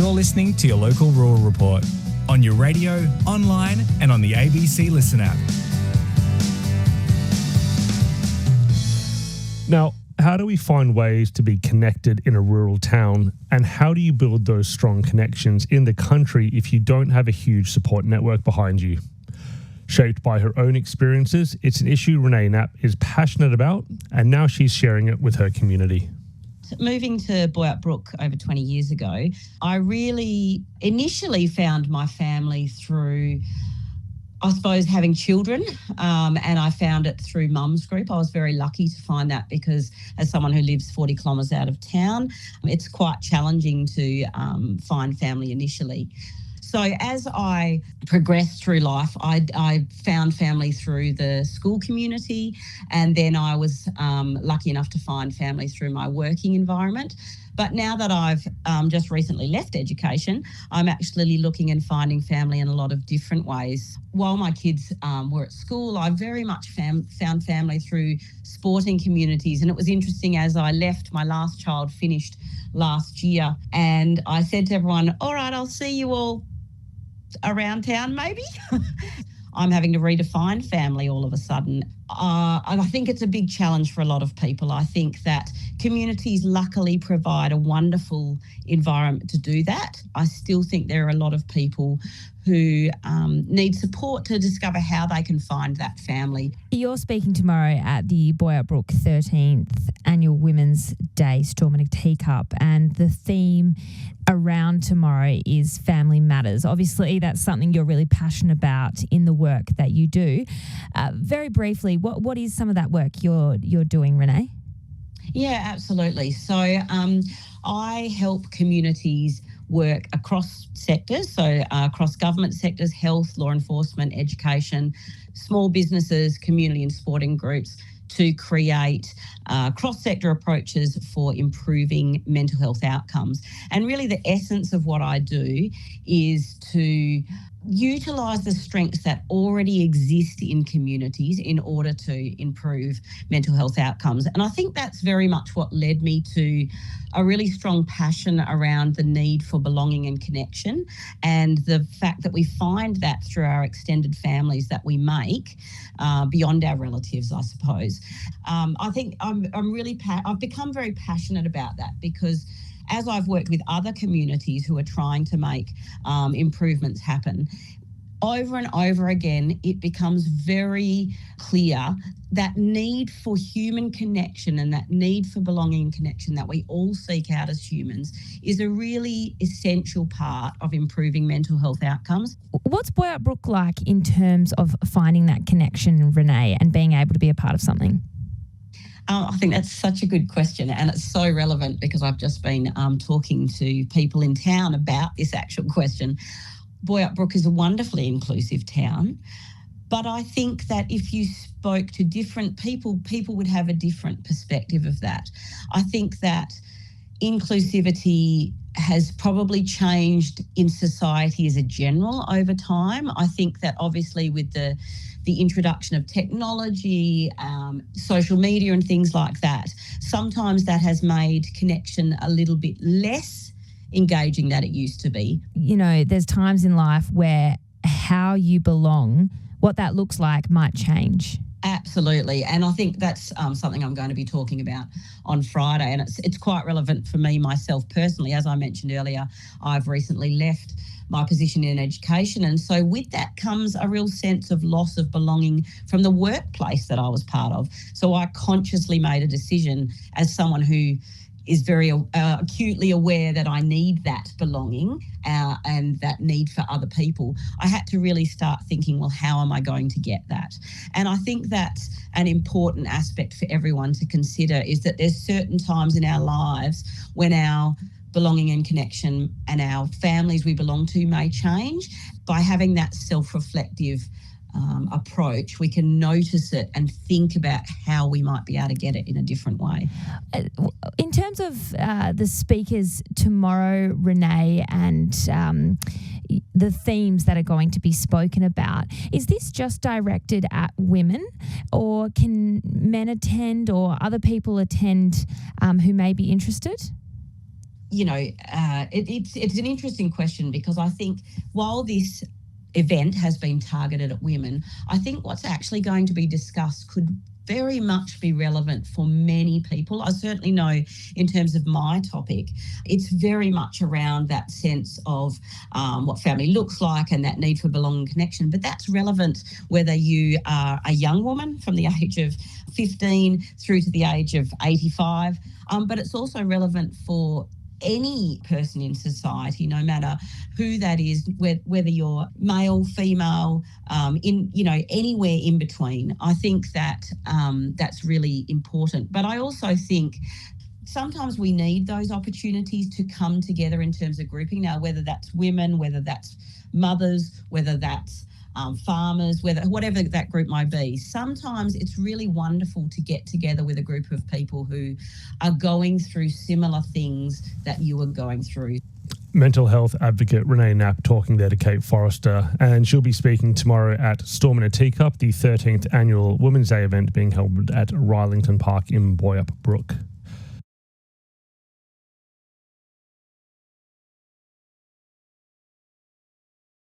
You're listening to your local Rural Report on your radio, online and on the ABC Listen app. Now, how do we find ways to be connected in a rural town, and how do you build those strong connections in the country if you don't have a huge support network behind you? Shaped by her own experiences, it's an issue Renee Knapp is passionate about, and now she's sharing it with her community. Moving to Boyup Brook over 20 years ago, I really initially found my family through, I suppose, having children, and I found it through Mum's Group. I was very lucky to find that because as someone who lives 40 kilometres out of town, it's quite challenging to find family initially. So as I progressed through life, I found family through the school community, and then I was lucky enough to find family through my working environment. But now that I've just recently left education, I'm actually looking and finding family in a lot of different ways. While my kids were at school, I very much found family through sporting communities. And it was interesting, as I left, my last child finished last year, and I said to everyone, all right, I'll see you all around town maybe. I'm having to redefine family all of a sudden. And I think it's a big challenge for a lot of people. I think that communities luckily provide a wonderful environment to do that. I still think there are a lot of people who need support to discover how they can find that family. You're speaking tomorrow at the Boyup Brook 13th Annual Women's Day Storm in a Teacup, and the theme around tomorrow is Family Matters. Obviously, that's something you're really passionate about in the work that you do. Very briefly, what is some of that work you're doing, Renee? Yeah, absolutely. So I help communities work across sectors, so across government sectors, health, law enforcement, education, small businesses, community and sporting groups, to create cross-sector approaches for improving mental health outcomes. And really the essence of what I do is to utilise the strengths that already exist in communities in order to improve mental health outcomes. And I think that's very much what led me to a really strong passion around the need for belonging and connection, and the fact that we find that through our extended families that we make beyond our relatives, I suppose. I think I've become very passionate about that because as I've worked with other communities who are trying to make improvements happen, over and over again, it becomes very clear that need for human connection and that need for belonging and connection that we all seek out as humans is a really essential part of improving mental health outcomes. What's Boyup Brook like in terms of finding that connection, Renee, and being able to be a part of something? I think that's such a good question, and it's so relevant because I've just been talking to people in town about this actual question. Boyup Brook is a wonderfully inclusive town, but I think that if you spoke to different people, people would have a different perspective of that. I think that inclusivity has probably changed in society as a general over time. I think that obviously with the introduction of technology, social media and things like that, sometimes that has made connection a little bit less engaging than it used to be. You know, there's times in life where how you belong, what that looks like might change. Absolutely. And I think that's something I'm going to be talking about on Friday. And it's quite relevant for me myself personally. As I mentioned earlier, I've recently left my position in education. And so with that comes a real sense of loss of belonging from the workplace that I was part of. So I consciously made a decision as someone who is very acutely aware that I need that belonging and that need for other people. I had to really start thinking, well, how am I going to get that? And I think that's an important aspect for everyone to consider, is that there's certain times in our lives when our belonging and connection and our families we belong to may change. By having that self-reflective approach, we can notice it and think about how we might be able to get it in a different way. In terms of the speakers tomorrow, Renee, and the themes that are going to be spoken about, is this just directed at women, or can men attend or other people attend who may be interested? it's an interesting question, because I think while this event has been targeted at women, I think what's actually going to be discussed could very much be relevant for many people. I certainly know in terms of my topic, it's very much around that sense of what family looks like and that need for belonging and connection. But that's relevant whether you are a young woman from the age of 15 through to the age of 85. But it's also relevant for any person in society, no matter who that is, whether you're male, female, anywhere in between. I think that that's really important. But I also think sometimes we need those opportunities to come together in terms of grouping. Now, whether that's women, whether that's mothers, whether that's farmers, whatever that group might be. Sometimes it's really wonderful to get together with a group of people who are going through similar things that you are going through. Mental health advocate Renee Knapp talking there to Kate Forrester, and she'll be speaking tomorrow at Storm in a Teacup, the 13th annual Women's Day event being held at Rylington Park in Boyap Brook.